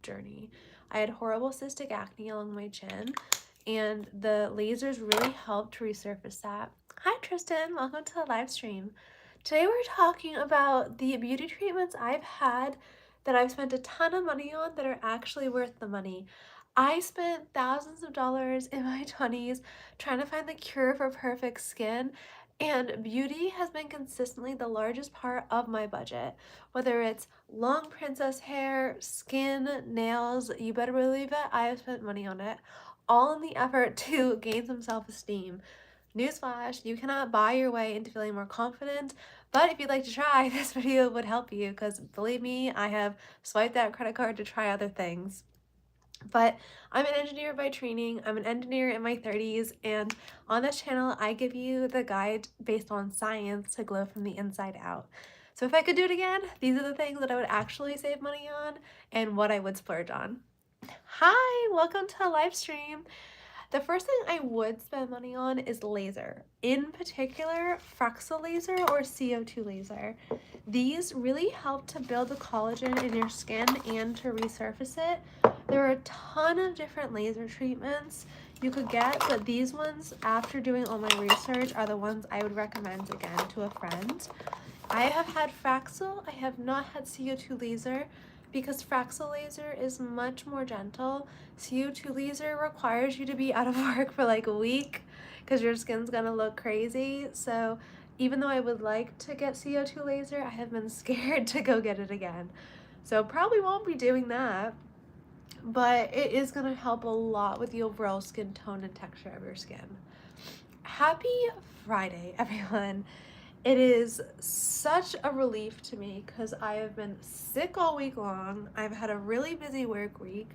journey. I had horrible cystic acne along my chin, and the lasers really helped to resurface that. Hi Tristan, welcome to the live stream. Today we're talking about the beauty treatments I've had that I've spent a ton of money on that are actually worth the money. I spent thousands of dollars in my 20s trying to find the cure for perfect skin, and beauty has been consistently the largest part of my budget. Whether it's long princess hair, skin, nails, you better believe it, I have spent money on it, all in the effort to gain some self-esteem. Newsflash, you cannot buy your way into feeling more confident, but if you'd like to try, this video would help you because believe me, I have swiped that credit card to try other things. But I'm an engineer by training. I'm an engineer in my 30s, and on this channel, I give you the guide based on science to glow from the inside out. So if I could do it again, these are the things that I would actually save money on and what I would splurge on. Hi, welcome to a live stream. The first thing I would spend money on is laser, in particular Fraxel laser or CO2 laser. These really help to build the collagen in your skin and to resurface it. There are a ton of different laser treatments you could get, but these ones, after doing all my research, are the ones I would recommend again to a friend. I have had Fraxel, I have not had CO2 laser, because Fraxel laser is much more gentle. CO2 laser requires you to be out of work for like a week because your skin's gonna look crazy. So even though I would like to get CO2 laser, I have been scared to go get it again. So probably won't be doing that, but it is gonna help a lot with the overall skin tone and texture of your skin. Happy Friday, everyone. It is such a relief to me because I have been sick all week long. I've had a really busy work week,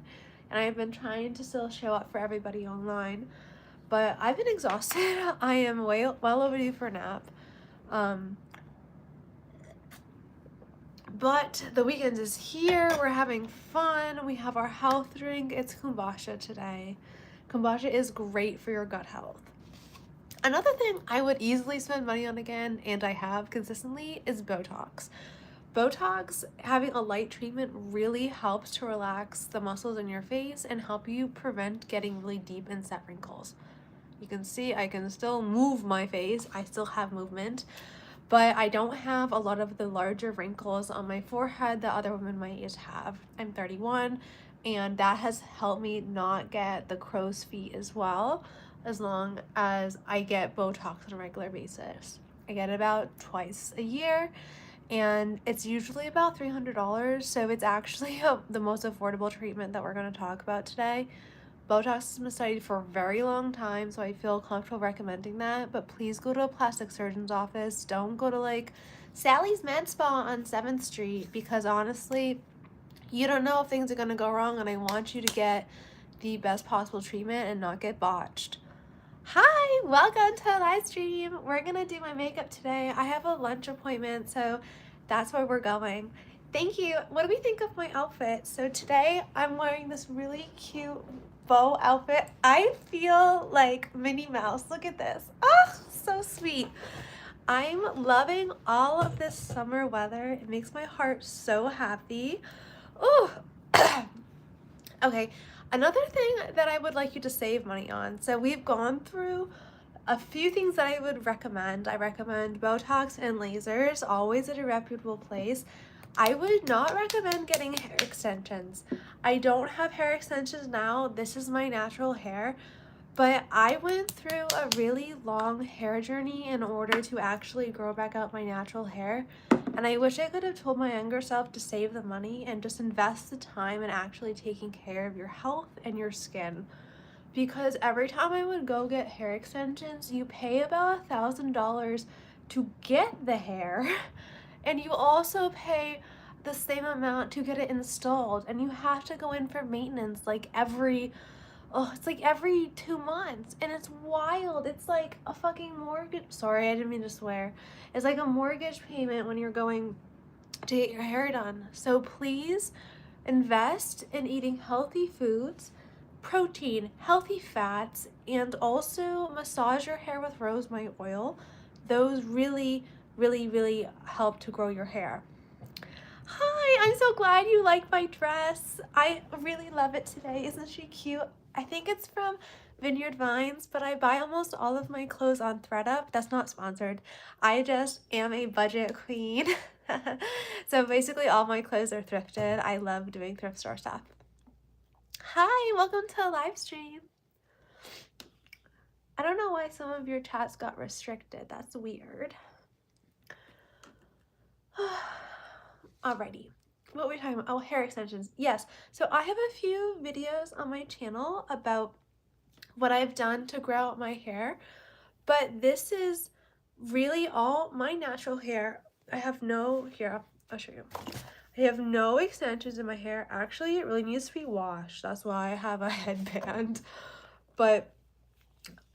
and I've been trying to still show up for everybody online, but I've been exhausted. I am well overdue for a nap. But the weekend is here. We're having fun. We have our health drink. It's kombucha today. Kombucha is great for your gut health. Another thing I would easily spend money on again, and I have consistently, is Botox. Botox, having a light treatment, really helps to relax the muscles in your face and help you prevent getting really deep and set wrinkles. You can see I can still move my face. I still have movement, but I don't have a lot of the larger wrinkles on my forehead that other women my age have. I'm 31, and that has helped me not get the crow's feet as well, as long as I get Botox on a regular basis. I get it about twice a year, and it's usually about $300, so it's actually the most affordable treatment that we're going to talk about today. Botox has been studied for a very long time, so I feel comfortable recommending that, but please go to a plastic surgeon's office. Don't go to like Sally's Med Spa on 7th Street, because honestly, you don't know if things are going to go wrong, and I want you to get the best possible treatment and not get botched. Hi, welcome to a live stream. We're gonna do my makeup today. I have a lunch appointment, so that's where we're going. Thank you. What do we think of my outfit? So today I'm wearing this really cute bow outfit. I feel like Minnie Mouse. Look at this. Oh, so sweet. I'm loving all of this summer weather. It makes my heart so happy. Oh, okay. Another thing that I would like you to save money on. So we've gone through a few things that I would recommend. I recommend Botox and lasers, always at a reputable place. I would not recommend getting hair extensions. I don't have hair extensions now. This is my natural hair, but I went through a really long hair journey in order to actually grow back out my natural hair. And I wish I could have told my younger self to save the money and just invest the time in actually taking care of your health and your skin. Because every time I would go get hair extensions, you pay about $1,000 to get the hair. And you also pay the same amount to get it installed. And you have to go in for maintenance like it's like every 2 months, and it's wild. It's like a fucking mortgage. Sorry, I didn't mean to swear. It's like a mortgage payment when you're going to get your hair done. So please invest in eating healthy foods, protein, healthy fats, and also massage your hair with rosemary oil. Those really, really, really help to grow your hair. Hi, Hi, I'm so glad you like my dress. I really love it today. Isn't she cute? I think it's from Vineyard Vines, but I buy almost all of my clothes on ThredUp. That's not sponsored. I just am a budget queen. So basically all my clothes are thrifted. I love doing thrift store stuff. Hi, welcome to a live stream. I don't know why some of your chats got restricted. That's weird. Alrighty. What were we talking about? Oh, hair extensions. Yes. So I have a few videos on my channel about what I've done to grow out my hair, but this is really all my natural hair. I have no, here, I'll show you. I have no extensions in my hair. Actually, it really needs to be washed. That's why I have a headband. But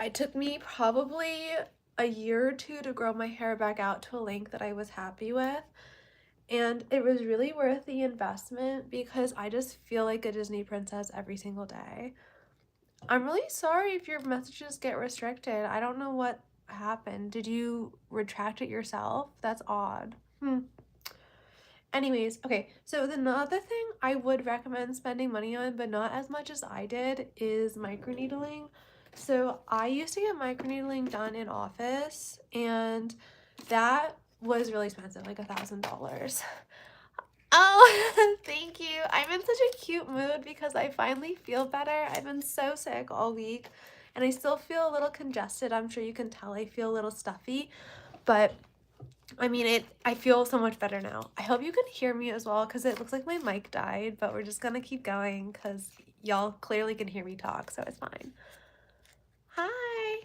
it took me probably a year or two to grow my hair back out to a length that I was happy with. And it was really worth the investment because I just feel like a Disney princess every single day. I'm really sorry if your messages get restricted. I don't know what happened. Did you retract it yourself? That's odd. Anyways, okay, so the other thing I would recommend spending money on, but not as much as I did, is microneedling. So I used to get microneedling done in office, and that was really expensive, like $1,000. Oh, thank you. I'm in such a cute mood because I finally feel better. I've been so sick all week, and I still feel a little congested. I'm sure you can tell I feel a little stuffy, but I mean, I feel so much better now. I hope you can hear me as well because it looks like my mic died, but we're just gonna keep going because y'all clearly can hear me talk, so it's fine. Hi.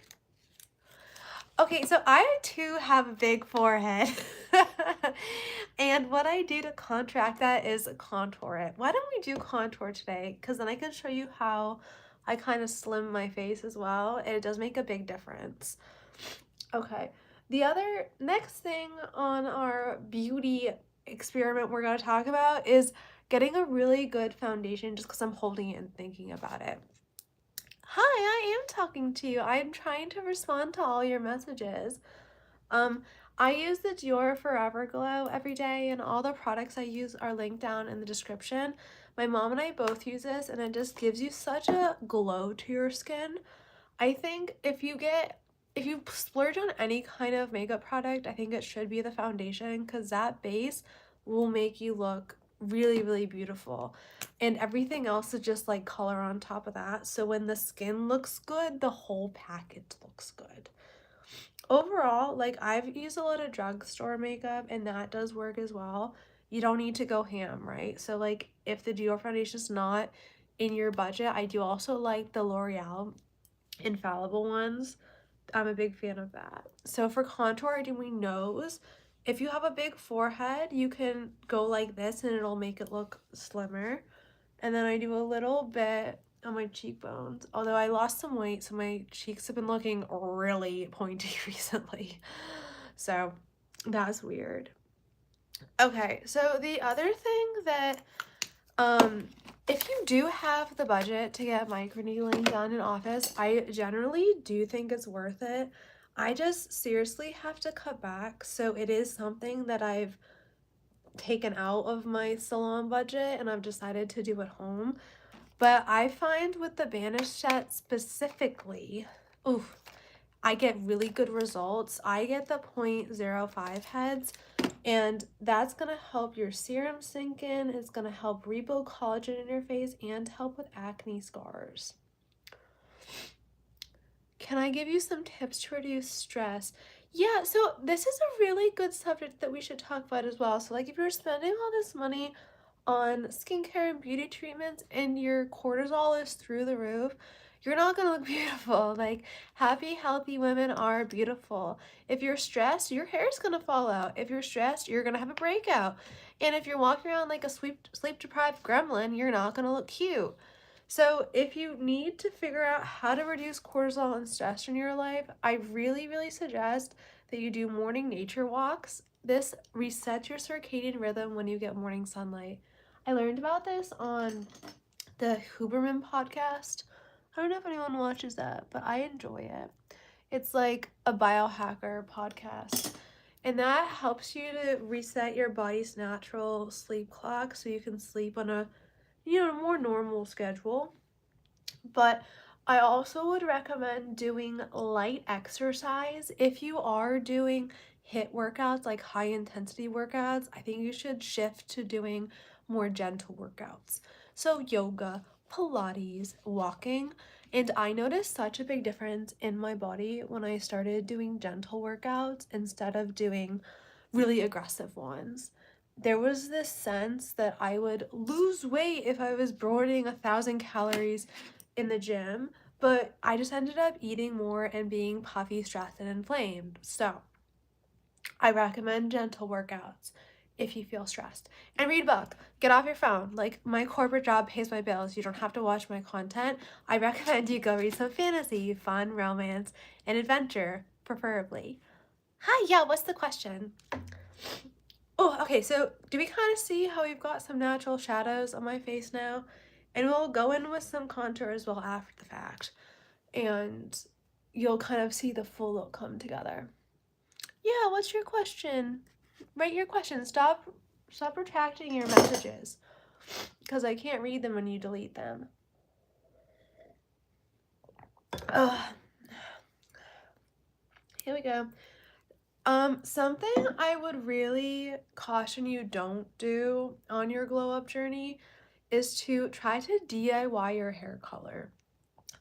Okay, so I too have a big forehead. And what I do to contract that is contour it. Why don't we do contour today? Because then I can show you how I kind of slim my face as well. And it does make a big difference. Okay. The other next thing on our beauty experiment we're going to talk about is getting a really good foundation just because I'm holding it and thinking about it. Hi, I am talking to you. I'm trying to respond to all your messages. I use the Dior Forever Glow every day, and all the products I use are linked down in the description. My mom and I both use this, and it just gives you such a glow to your skin. I think if you splurge on any kind of makeup product, I think it should be the foundation because that base will make you look really, really beautiful. And everything else is just like color on top of that. So when the skin looks good, the whole package looks good. Overall, like I've used a lot of drugstore makeup and that does work as well. You don't need to go ham, right? So like if the Dior foundation is not in your budget, I do also like the L'Oreal infallible ones. I'm a big fan of that. So for contour, I do my nose. If you have a big forehead, you can go like this and it'll make it look slimmer. And then I do a little bit on my cheekbones. Although I lost some weight, so my cheeks have been looking really pointy recently. So that's weird. Okay, so the other thing that if you do have the budget to get microneedling done in office, I generally do think it's worth it. I just seriously have to cut back, so it is something that I've taken out of my salon budget and I've decided to do at home. But I find with the Banish set specifically, oof, I get really good results. I get the 0.05 heads, and that's going to help your serum sink in. It's going to help rebuild collagen in your face and help with acne scars. Can I give you some tips to reduce stress? Yeah, so this is a really good subject that we should talk about as well. So like if you're spending all this money on skincare and beauty treatments and your cortisol is through the roof, you're not gonna look beautiful. Like happy, healthy women are beautiful. If you're stressed, your hair's gonna fall out. If you're stressed, you're gonna have a breakout. And if you're walking around like a sleep-deprived gremlin, you're not gonna look cute. So if you need to figure out how to reduce cortisol and stress in your life, I really, really suggest that you do morning nature walks. This resets your circadian rhythm when you get morning sunlight. I learned about this on the Huberman podcast. I don't know if anyone watches that, but I enjoy it. It's like a biohacker podcast. and that helps you to reset your body's natural sleep clock so you can sleep on a, you know, more normal schedule. But I also would recommend doing light exercise. If you are doing HIIT workouts, like high intensity workouts, I think you should shift to doing more gentle workouts. So yoga, Pilates, walking. And I noticed such a big difference in my body when I started doing gentle workouts instead of doing really aggressive ones. There was this sense that I would lose weight if I was burning 1,000 calories in the gym, but I just ended up eating more and being puffy, stressed, and inflamed. So I recommend gentle workouts if you feel stressed. And read a book. Get off your phone. Like, my corporate job pays my bills. You don't have to watch my content. I recommend you go read some fantasy, fun, romance, and adventure, preferably. Hi, yeah, what's the question? Oh, okay, so do we kind of see how we've got some natural shadows on my face now? And we'll go in with some contour as well after the fact. And you'll kind of see the full look come together. Yeah, what's your question? Write your question. Stop retracting your messages, because I can't read them when you delete them. Here we go. Something I would really caution you don't do on your glow up journey is to try to DIY your hair color.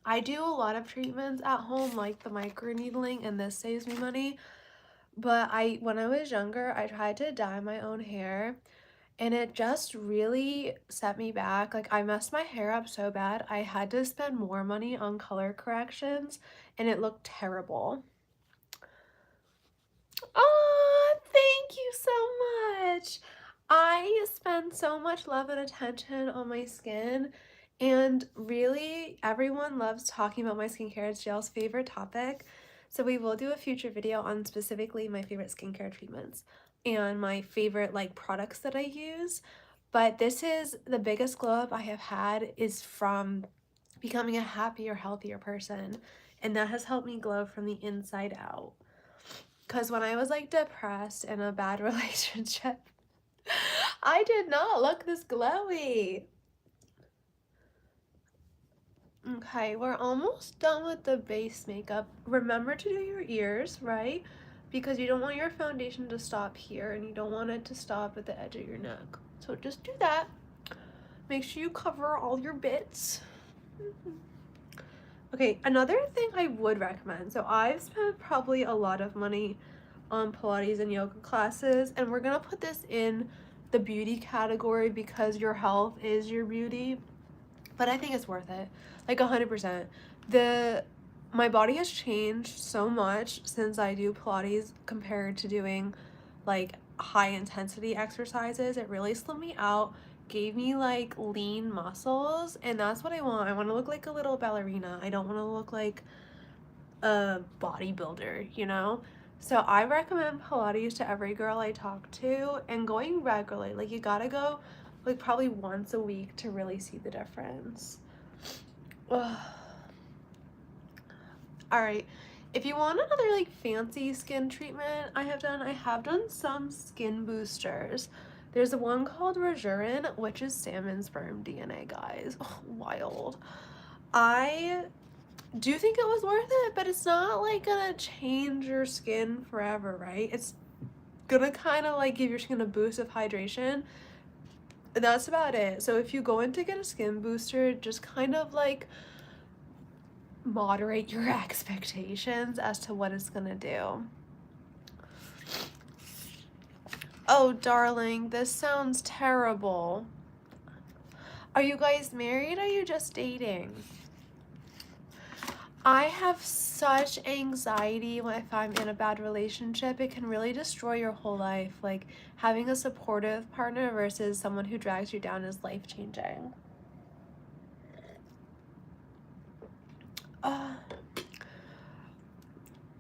I do a lot of treatments at home, like the microneedling, and this saves me money. But when I was younger, I tried to dye my own hair, and it just really set me back. Like, I messed my hair up so bad, I had to spend more money on color corrections, and it looked terrible. Oh, thank you so much. I spend so much love and attention on my skin, and really everyone loves talking about my skincare. It's Jill's favorite topic. So we will do a future video on specifically my favorite skincare treatments and my favorite like products that I use. But this is the biggest glow up I have had is from becoming a happier, healthier person. And that has helped me glow from the inside out. Because when I was like depressed in a bad relationship, I did not look this glowy. Okay, we're almost done with the base makeup. Remember to do your ears, right? Because you don't want your foundation to stop here and you don't want it to stop at the edge of your neck. So just do that. Make sure you cover all your bits. Okay, another thing I would recommend. So I've spent probably a lot of money on Pilates and yoga classes, and we're gonna put this in the beauty category because your health is your beauty. But I think it's worth it, like 100%. My body has changed so much since I do Pilates compared to doing like high intensity exercises. It really slimmed me out, gave me like lean muscles, and that's what I want. I want to look like a little ballerina. I don't want to look like a bodybuilder, you know? So I recommend Pilates to every girl I talk to, and going regularly. Like, you gotta go like probably once a week to really see the difference. Ugh. All right, if you want another like fancy skin treatment I have done some skin boosters. There's one called Rejurin, which is salmon sperm DNA, guys. Oh, wild. I do think it was worth it, but it's not like gonna change your skin forever, right? It's gonna kind of like give your skin a boost of hydration. That's about it. So if you go in to get a skin booster, just kind of like moderate your expectations as to what it's gonna do. Oh, darling, this sounds terrible. Are you guys married or are you just dating? I have such anxiety if I'm in a bad relationship. It can really destroy your whole life. Like, having a supportive partner versus someone who drags you down is life-changing.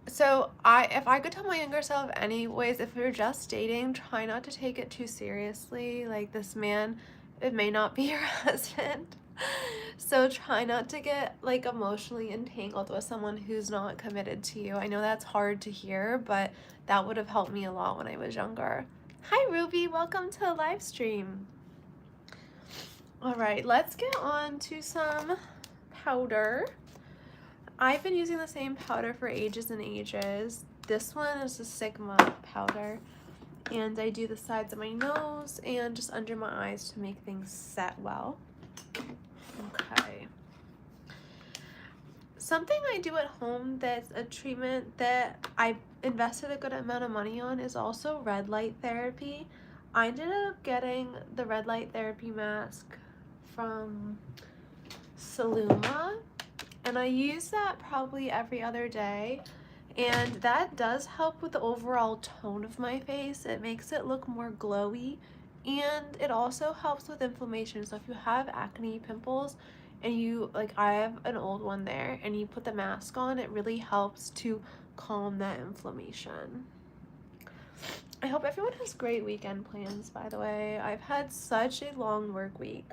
So if I could tell my younger self anyways, if you're just dating, try not to take it too seriously. Like, this man, it may not be your husband. So try not to get like emotionally entangled with someone who's not committed to you. I know that's hard to hear, but that would have helped me a lot when I was younger. Hi Ruby, welcome to the live stream. All right, let's get on to some powder. I've been using the same powder for ages and ages. This one is a Sigma powder, and I do the sides of my nose and just under my eyes to make things set well. Okay. Something I do at home that's a treatment that I've invested a good amount of money on is also red light therapy. I ended up getting the red light therapy mask from Saluma, and I use that probably every other day, and that does help with the overall tone of my face. It makes it look more glowy, and it also helps with inflammation. So if you have acne, pimples, and you, like I have an old one there, and you put the mask on, it really helps to calm that inflammation. I hope everyone has great weekend plans, by the way. I've had such a long work week.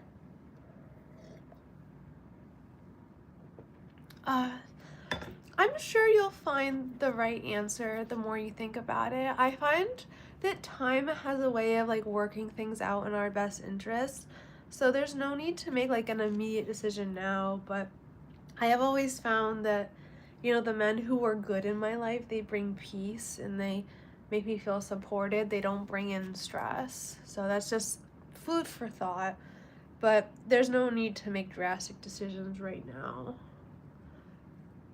I'm sure you'll find the right answer the more you think about it. I find that time has a way of like working things out in our best interest. So there's no need to make like an immediate decision now, but I have always found that, you know, the men who are good in my life, they bring peace and they make me feel supported. They don't bring in stress. So that's just food for thought. But there's no need to make drastic decisions right now.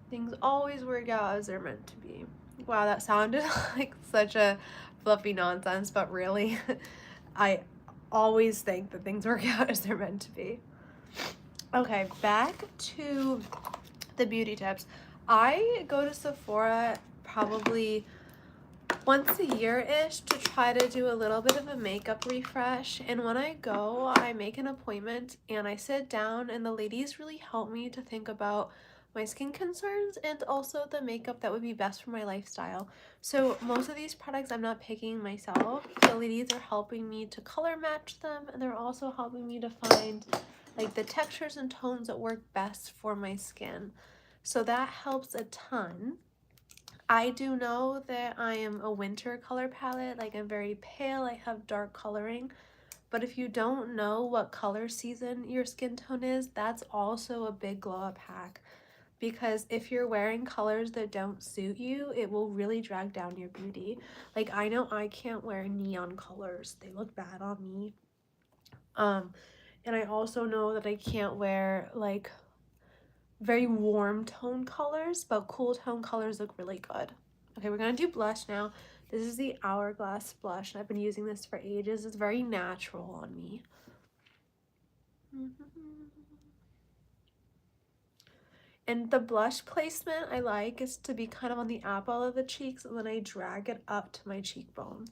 Things always work out as they're meant to be. Wow, that sounded like such a fluffy nonsense, but really, I always think that things work out as they're meant to be. Okay, back to the beauty tips. I go to Sephora probably once a year-ish to try to do a little bit of a makeup refresh, and when I go, I make an appointment and I sit down, and the ladies really help me to think about my skin concerns and also the makeup that would be best for my lifestyle. So most of these products I'm not picking myself. The ladies are helping me to color match them, and they're also helping me to find like the textures and tones that work best for my skin. So that helps a ton. I do know that I am a winter color palette, like I'm very pale, I have dark coloring, but if you don't know what color season your skin tone is, that's also a big glow up hack, because if you're wearing colors that don't suit you, it will really drag down your beauty. Like I know I can't wear neon colors, they look bad on me. And I also know that I can't wear like very warm tone colors, but cool tone colors look really good. Okay, we're gonna do blush now. This is the Hourglass blush, and I've been using this for ages. It's very natural on me. And the blush placement I like is to be kind of on the apple of the cheeks, and then I drag it up to my cheekbone.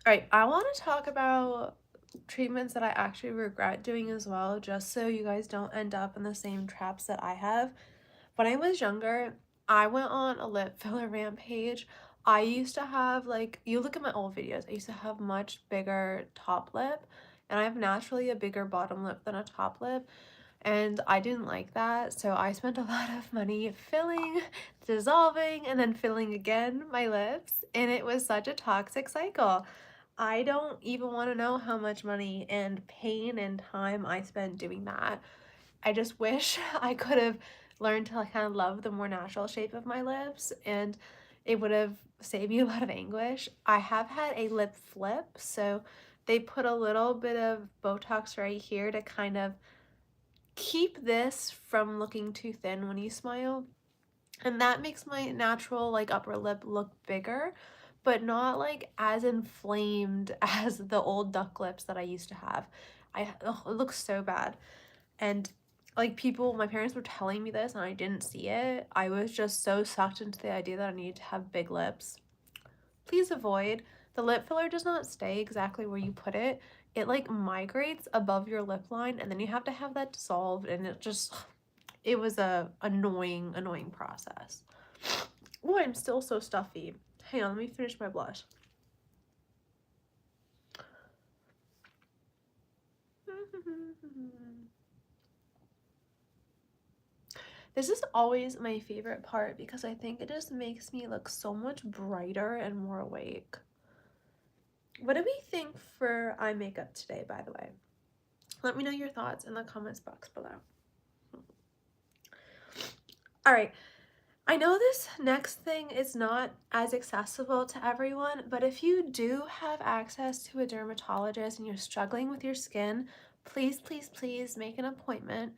All right, I want to talk about treatments that I actually regret doing as well, just so you guys don't end up in the same traps that I have. When I was younger, I went on a lip filler rampage. I used to have, like, you look at my old videos, I used to have much bigger top lip, and I have naturally a bigger bottom lip than a top lip, and I didn't like that, so I spent a lot of money filling, dissolving, and then filling again my lips, and it was such a toxic cycle. I don't even want to know how much money and pain and time I spent doing that. I just wish I could have learned to like, kind of love the more natural shape of my lips, and it would have saved me a lot of anguish. I have had a lip flip, so they put a little bit of Botox right here to kind of keep this from looking too thin when you smile. And that makes my natural like upper lip look bigger, but not like as inflamed as the old duck lips that I used to have. It looks so bad. And like people, my parents were telling me this and I didn't see it. I was just so sucked into the idea that I needed to have big lips. Please avoid The lip filler does not stay exactly where you put it. It like migrates above your lip line, and then you have to have that dissolved, and it was a annoying process. Oh, I'm still so stuffy. Hang on, let me finish my blush. This is always my favorite part because I think it just makes me look so much brighter and more awake. What do we think for eye makeup today, by the way? Let me know your thoughts in the comments box below. All right, I know this next thing is not as accessible to everyone, but if you do have access to a dermatologist and you're struggling with your skin, please, please, please make an appointment.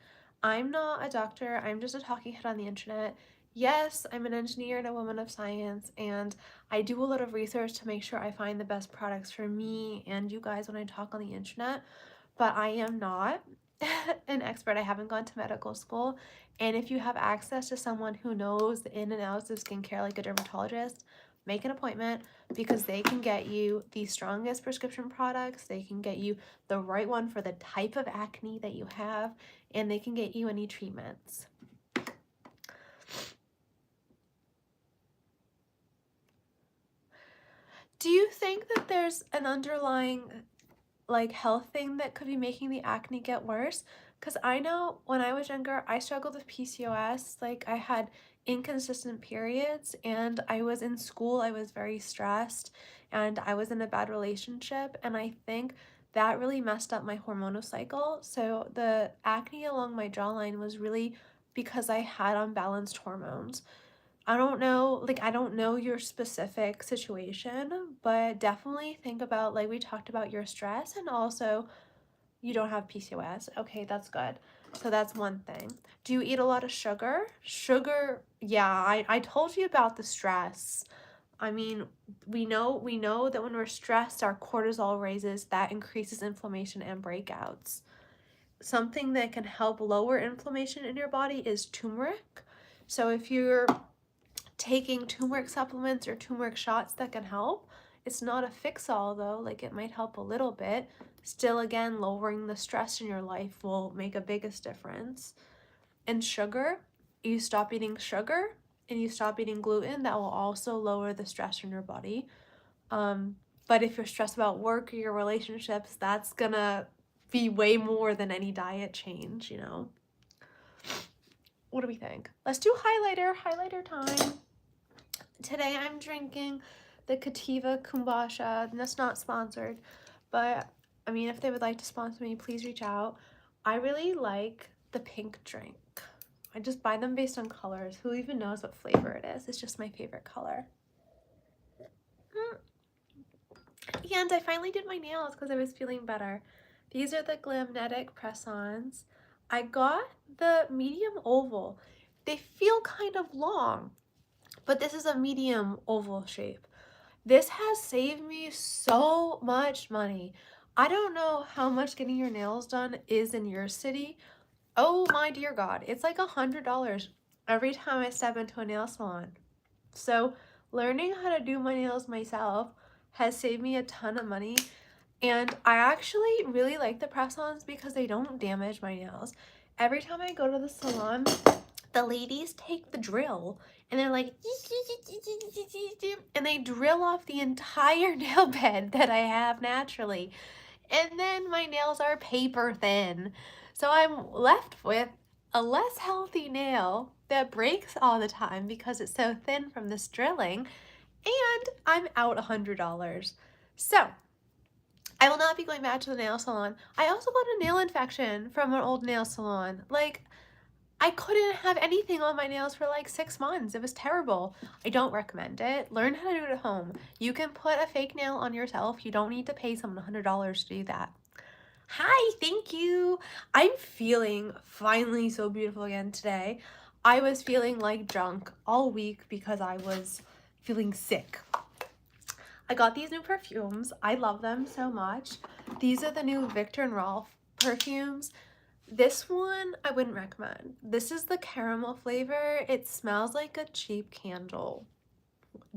I'm not a doctor, I'm just a talking head on the internet. Yes, I'm an engineer and a woman of science, and I do a lot of research to make sure I find the best products for me and you guys when I talk on the internet, but I am not an expert. I haven't gone to medical school. And if you have access to someone who knows the in and outs of skincare, like a dermatologist, make an appointment because they can get you the strongest prescription products. They can get you the right one for the type of acne that you have, and they can get you any treatments. Do you think that there's an underlying like health thing that could be making the acne get worse? Because I know when I was younger, I struggled with PCOS. Like I had inconsistent periods, and I was in school, I was very stressed, and I was in a bad relationship, and I think that really messed up my hormonal cycle. So the acne along my jawline was really because I had unbalanced hormones. I don't know, like I don't know your specific situation, but definitely think about, like we talked about, your stress, and also you don't have PCOS. Okay, that's good. So that's one thing. Do you eat a lot of sugar? Sugar, yeah, I told you about the stress. I mean, we know that when we're stressed, our cortisol raises, that increases inflammation and breakouts. Something that can help lower inflammation in your body is turmeric. So if you're taking turmeric supplements or turmeric shots, that can help. It's not a fix-all though, like it might help a little bit. Still, again, lowering the stress in your life will make a biggest difference. And sugar, you stop eating sugar and you stop eating gluten, that will also lower the stress in your body. But if you're stressed about work or your relationships, that's gonna be way more than any diet change, you know? What do we think? Let's do highlighter time. Today I'm drinking the Cativa Kombucha, and that's not sponsored, but I mean, if they would like to sponsor me, please reach out. I really like the pink drink. I just buy them based on colors. Who even knows what flavor it is? It's just my favorite color. And I finally did my nails because I was feeling better. These are the Glamnetic press-ons. I got the medium oval. They feel kind of long, but this is a medium oval shape. This has saved me so much money. I don't know how much getting your nails done is in your city. Oh my dear God, it's like $100 every time I step into a nail salon. So learning how to do my nails myself has saved me a ton of money. And I actually really like the press-ons because they don't damage my nails. Every time I go to the salon, the ladies take the drill and they're like, and they drill off the entire nail bed that I have naturally. And then my nails are paper thin. So I'm left with a less healthy nail that breaks all the time because it's so thin from this drilling, and I'm out $100. So I will not be going back to the nail salon. I also got a nail infection from an old nail salon. Like, I couldn't have anything on my nails for like 6 months. It was terrible. I don't recommend it. Learn how to do it at home. You can put a fake nail on yourself. You don't need to pay someone $100 to do that. Hi, thank you. I'm feeling finally so beautiful again today. I was feeling like junk all week because I was feeling sick. I got these new perfumes. I love them so much. These are the new Viktor and Rolf perfumes. This one I wouldn't recommend. This is the caramel flavor. It smells like a cheap candle.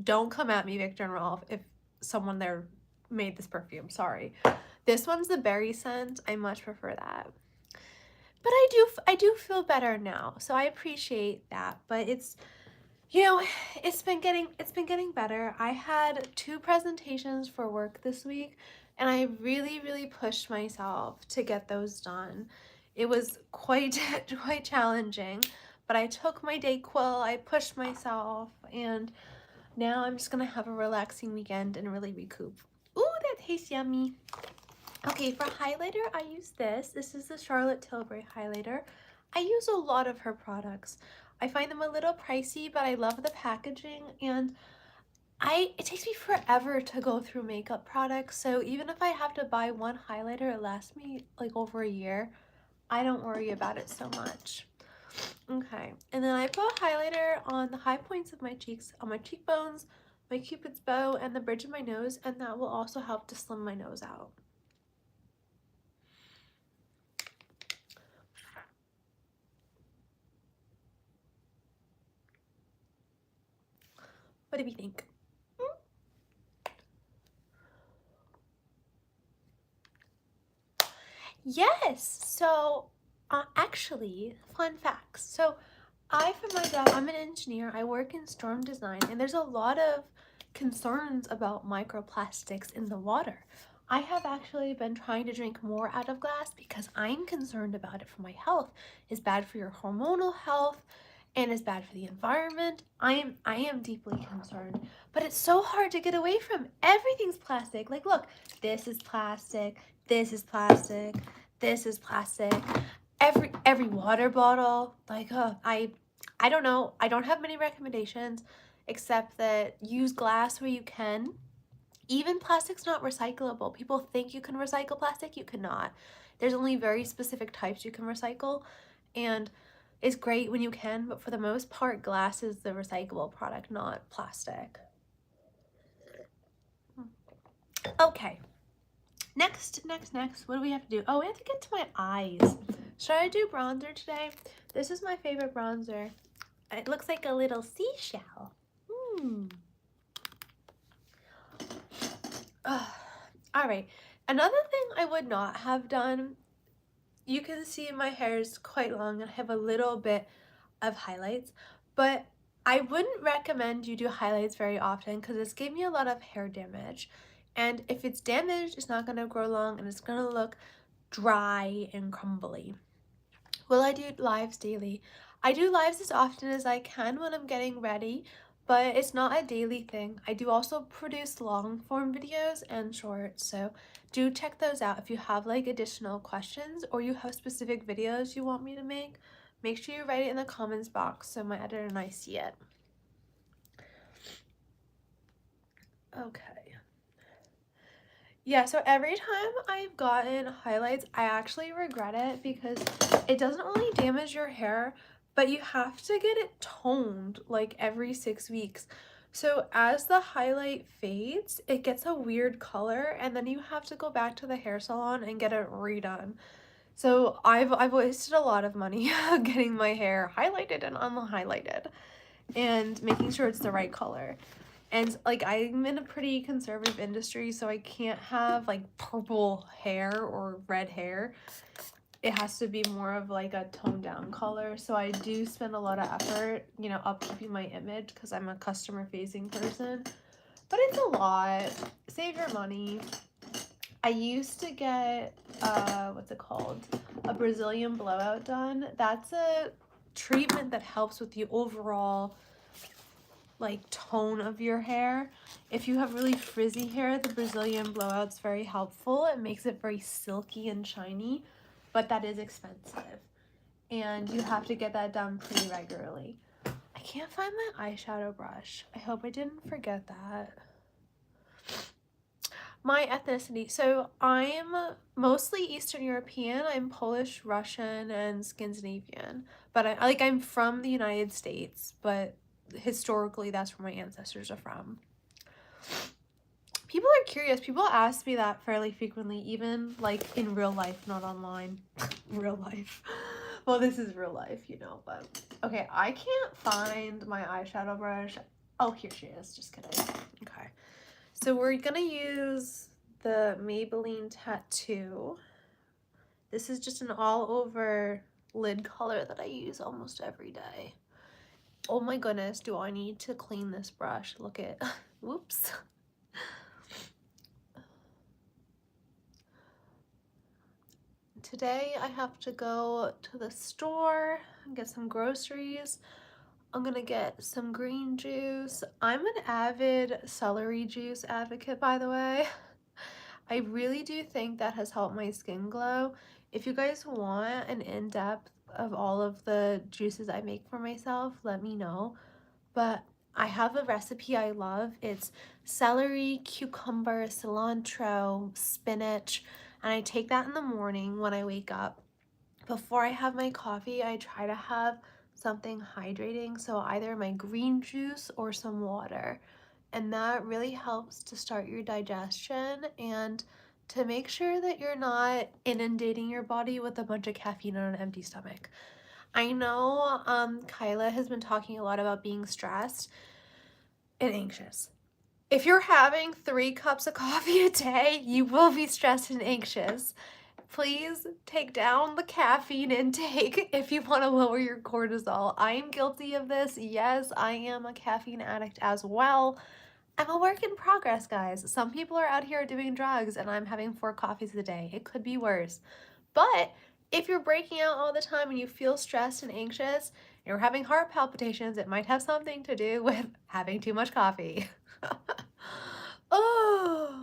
Don't come at me, Viktor and Rolf, if someone there made this perfume, sorry. This one's the berry scent. I much prefer that. But I do feel better now, so I appreciate that. But it's, you know, it's been getting better. I had 2 presentations for work this week, and I really pushed myself to get those done. It was quite quite challenging, but I took my Dayquil, I pushed myself, and now I'm just gonna have a relaxing weekend and really recoup. Ooh, that tastes yummy. Okay, for highlighter, I use this. This is the Charlotte Tilbury highlighter. I use a lot of her products. I find them a little pricey, but I love the packaging, and it takes me forever to go through makeup products, so even if I have to buy one highlighter, it lasts me like over a year. I don't worry about it so much. Okay, and then I put highlighter on the high points of my cheeks, on my cheekbones, my cupid's bow, and the bridge of my nose, and that will also help to slim my nose out. What do we think? Yes, so actually, fun facts. So for my job, I'm an engineer. I work in storm design, and there's a lot of concerns about microplastics in the water. I have actually been trying to drink more out of glass because I'm concerned about it for my health. It's bad for your hormonal health, and it's bad for the environment. I am deeply concerned, but it's so hard to get away from. Everything's plastic. Like, look, this is plastic, this is plastic, this is plastic. Every water bottle, like, I don't know. I don't have many recommendations except that use glass where you can. Even plastic's not recyclable. People think you can recycle plastic. You cannot. There's only very specific types you can recycle, and it's great when you can, but for the most part, glass is the recyclable product, not plastic. Okay. Next, what do we have to do? Oh, we have to get to my eyes. Should I do bronzer today? This is my favorite bronzer. It looks like a little seashell. All right. Another thing I would not have done, you can see my hair is quite long and I have a little bit of highlights, but I wouldn't recommend you do highlights very often because this gave me a lot of hair damage. And if it's damaged, it's not going to grow long and it's going to look dry and crumbly. Will I do lives daily? I do lives as often as I can when I'm getting ready, but it's not a daily thing. I do also produce long form videos and shorts, so do check those out if you have like additional questions or you have specific videos you want me to make. Make sure you write it in the comments box so my editor and I see it. Okay. Yeah, so every time I've gotten highlights, I actually regret it because it doesn't only damage your hair, but you have to get it toned like every 6 weeks. So as the highlight fades, it gets a weird color, and then you have to go back to the hair salon and get it redone. So I've wasted a lot of money getting my hair highlighted and unhighlighted and making sure it's the right color. And like, I'm in a pretty conservative industry, so I can't have like purple hair or red hair. It has to be more of like a toned down color. So I do spend a lot of effort, you know, upkeeping my image because I'm a customer facing person. But it's a lot. Save your money. I used to get, what's it called? A Brazilian blowout done. That's a treatment that helps with the overall like tone of your hair. If you have really frizzy hair, the Brazilian blowout's very helpful. It makes it very silky and shiny, but that is expensive. And you have to get that done pretty regularly. I can't find my eyeshadow brush. I hope I didn't forget that. My ethnicity. So I'm mostly Eastern European. I'm Polish, Russian, and Scandinavian. But I'm from the United States, but historically that's where my ancestors are from. People are curious. People ask me that fairly frequently, even like in real life, not online. Real life. Well, this is real life, you know, but okay, I can't find my eyeshadow brush. Oh, here she is. Just kidding. Okay. So we're gonna use the Maybelline Tattoo. This is just an all over lid color that I use almost every day. Oh my goodness, do I need to clean this brush? Look at, whoops. Today I have to go to the store and get some groceries. I'm gonna get some green juice. I'm an avid celery juice advocate, by the way. I really do think that has helped my skin glow. If you guys want an in-depth of all of the juices I make for myself, let me know. But I have a recipe I love. It's celery, cucumber, cilantro, spinach, and I take that in the morning when I wake up. Before I have my coffee, I try to have something hydrating, so either my green juice or some water. And that really helps to start your digestion and to make sure that you're not inundating your body with a bunch of caffeine on an empty stomach. I know Kyla has been talking a lot about being stressed and anxious. If you're having 3 cups of coffee a day, you will be stressed and anxious. Please take down the caffeine intake if you want to lower your cortisol. I am guilty of this. Yes, I am a caffeine addict as well. I'm a work in progress, guys. Some people are out here doing drugs and I'm having 4 coffees a day. It could be worse. But if you're breaking out all the time and you feel stressed and anxious, and you're having heart palpitations, it might have something to do with having too much coffee. Oh,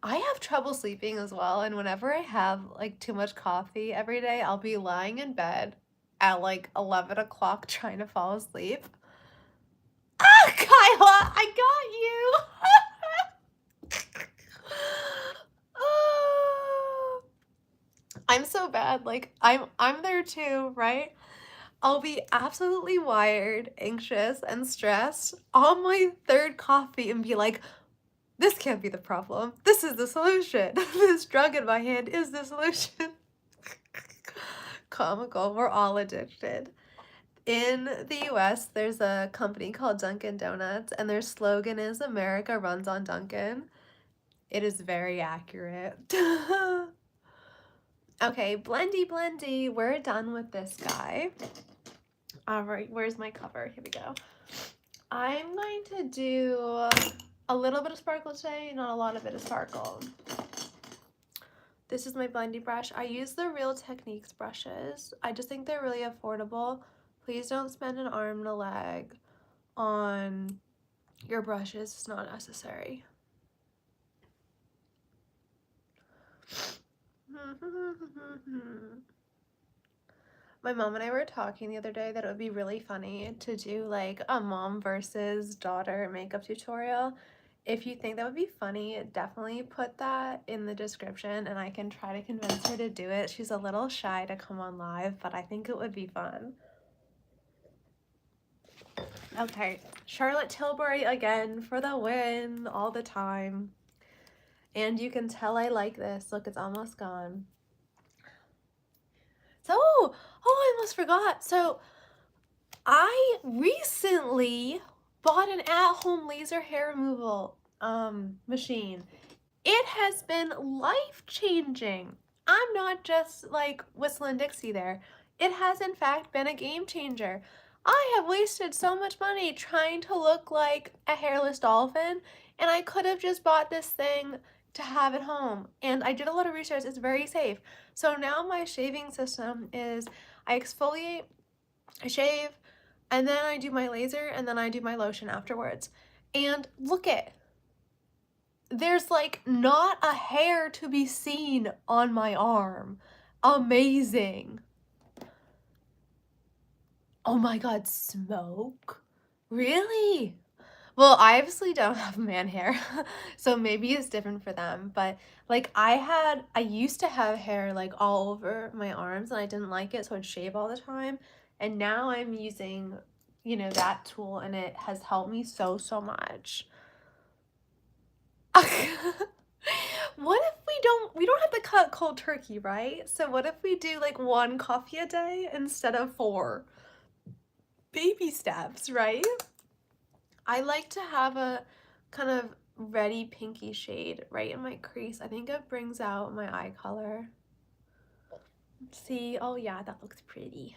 I have trouble sleeping as well, and whenever I have like too much coffee every day, I'll be lying in bed at like 11 o'clock trying to fall asleep. Ah, Kyla, I got you. Oh, I'm so bad. Like I'm there too, right? I'll be absolutely wired, anxious, and stressed on my 3rd coffee and be like, this can't be the problem. This is the solution. This drug in my hand is the solution. Comical. We're all addicted. In the US, there's a company called Dunkin' Donuts, and their slogan is America runs on Dunkin'. It is very accurate. Okay, blendy blendy. We're done with this guy. All right, where's my cover? Here we go. I'm going to do a little bit of sparkle today, not a lot of it is sparkle. This is my blendy brush. I use the Real Techniques brushes. I just think they're really affordable. Please don't spend an arm and a leg on your brushes. It's not necessary. My mom and I were talking the other day that it would be really funny to do like a mom versus daughter makeup tutorial. If you think that would be funny, definitely put that in the description and I can try to convince her to do it. She's a little shy to come on live, but I think it would be fun. Okay, Charlotte Tilbury again for the win all the time. And you can tell I like this. Look, it's almost gone. So, oh, I almost forgot. So, I recently bought an at-home laser hair removal machine. It has been life-changing. I'm not just like whistling Dixie there. It has in fact been a game changer. I have wasted so much money trying to look like a hairless dolphin, and I could have just bought this thing to have at home. And I did a lot of research. It's very safe. So now my shaving system is I exfoliate, I shave, and then I do my laser, and then I do my lotion afterwards. And look it. There's like not a hair to be seen on my arm. Amazing. Oh my God, smoke? Really? Well, I obviously don't have man hair, so maybe it's different for them, but like I used to have hair like all over my arms and I didn't like it, so I'd shave all the time. And now I'm using, you know, that tool and it has helped me so much. What if we don't have to cut cold turkey, right? So what if we do like 1 coffee a day instead of 4? Baby steps, right? I like to have a kind of reddy pinky shade right in my crease. I think it brings out my eye color. See? Oh yeah, that looks pretty.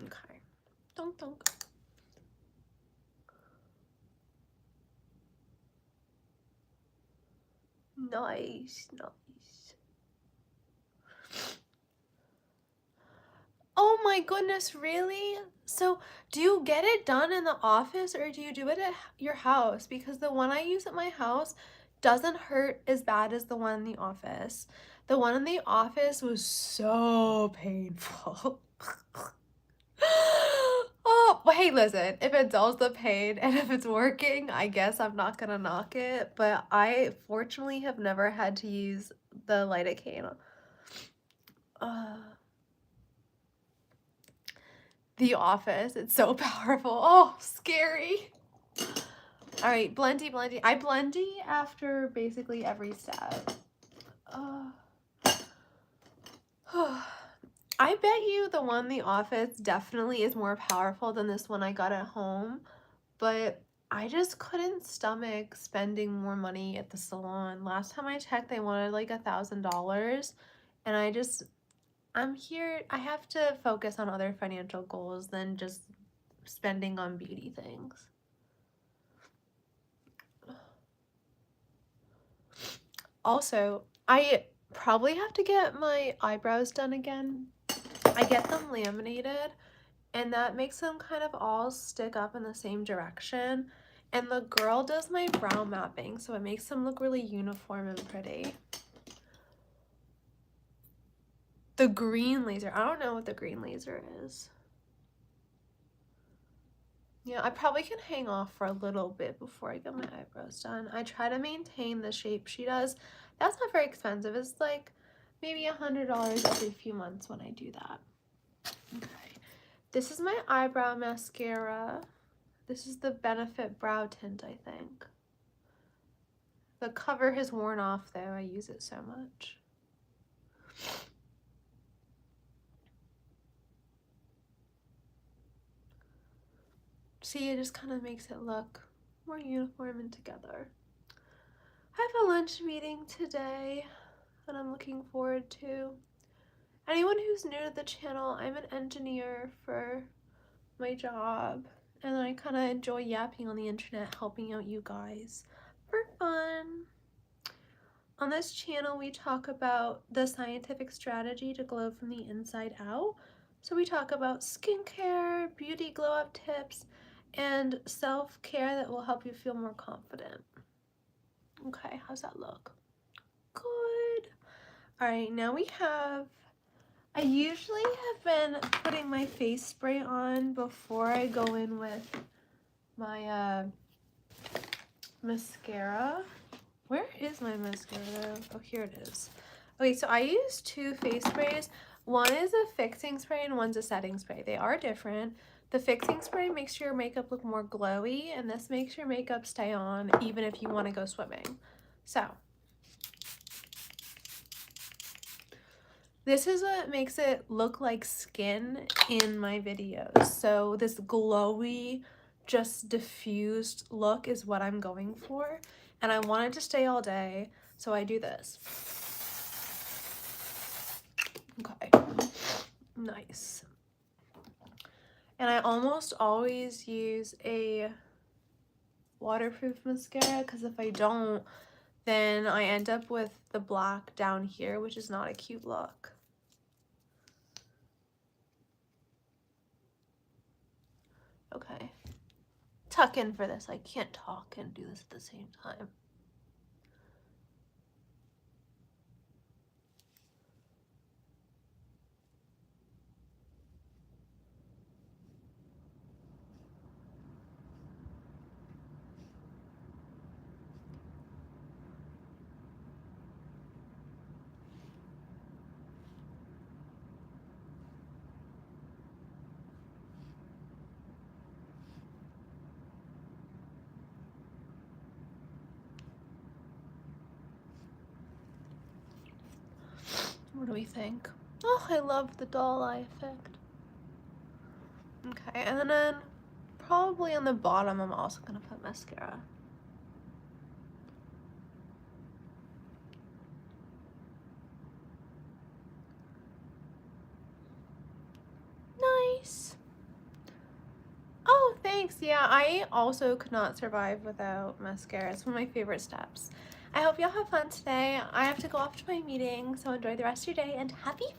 Okay. Dunk dunk. Nice, nice. Oh my goodness, really? So, do you get it done in the office or do you do it at your house? Because the one I use at my house doesn't hurt as bad as the one in the office. The one in the office was so painful. Oh, well, hey, listen, if it dulls the pain and if it's working, I guess I'm not gonna knock it. But I fortunately have never had to use the lidocaine. Uh, The Office, it's so powerful. Oh, scary. All right, blendy, blendy. I blendy after basically every step. I bet you the one in the office definitely is more powerful than this one I got at home, but I just couldn't stomach spending more money at the salon. Last time I checked, they wanted like $1,000, and I'm here, I have to focus on other financial goals than just spending on beauty things. Also, I probably have to get my eyebrows done again. I get them laminated and that makes them kind of all stick up in the same direction. And the girl does my brow mapping, so it makes them look really uniform and pretty. The green laser, I don't know what the green laser is. Yeah, I probably can hang off for a little bit before I get my eyebrows done. I try to maintain the shape she does. That's not very expensive. It's like maybe $100 every few months when I do that. Okay. This is my eyebrow mascara. This is the Benefit Brow Tint, I think. The cover has worn off though. I use it so much. See, it just kind of makes it look more uniform and together. I have a lunch meeting today that I'm looking forward to. Anyone who's new to the channel, I'm an engineer for my job, and I kind of enjoy yapping on the internet, helping out you guys for fun. On this channel, we talk about the scientific strategy to glow from the inside out. So we talk about skincare, beauty glow up tips, and self-care that will help you feel more confident. Okay, how's that look? Good. All right, now we have, I usually have been putting my face spray on before I go in with my mascara. Where is my mascara? Oh, here it is. Okay, so I use two face sprays. One is a fixing spray and one's a setting spray. They are different. The fixing spray makes your makeup look more glowy, and this makes your makeup stay on even if you want to go swimming. So this is what makes it look like skin in my videos. So this glowy, just diffused look is what I'm going for. And I want it to stay all day, so I do this. Okay, nice. And I almost always use a waterproof mascara because if I don't, then I end up with the black down here, which is not a cute look. Okay, tuck in for this. I can't talk and do this at the same time. What do we think? Oh, I love the doll eye effect. Okay, and then probably on the bottom, I'm also gonna put mascara. Nice. Oh, thanks. Yeah, I also could not survive without mascara. It's one of my favorite steps. I hope y'all have fun today. I have to go off to my meeting, so enjoy the rest of your day and happy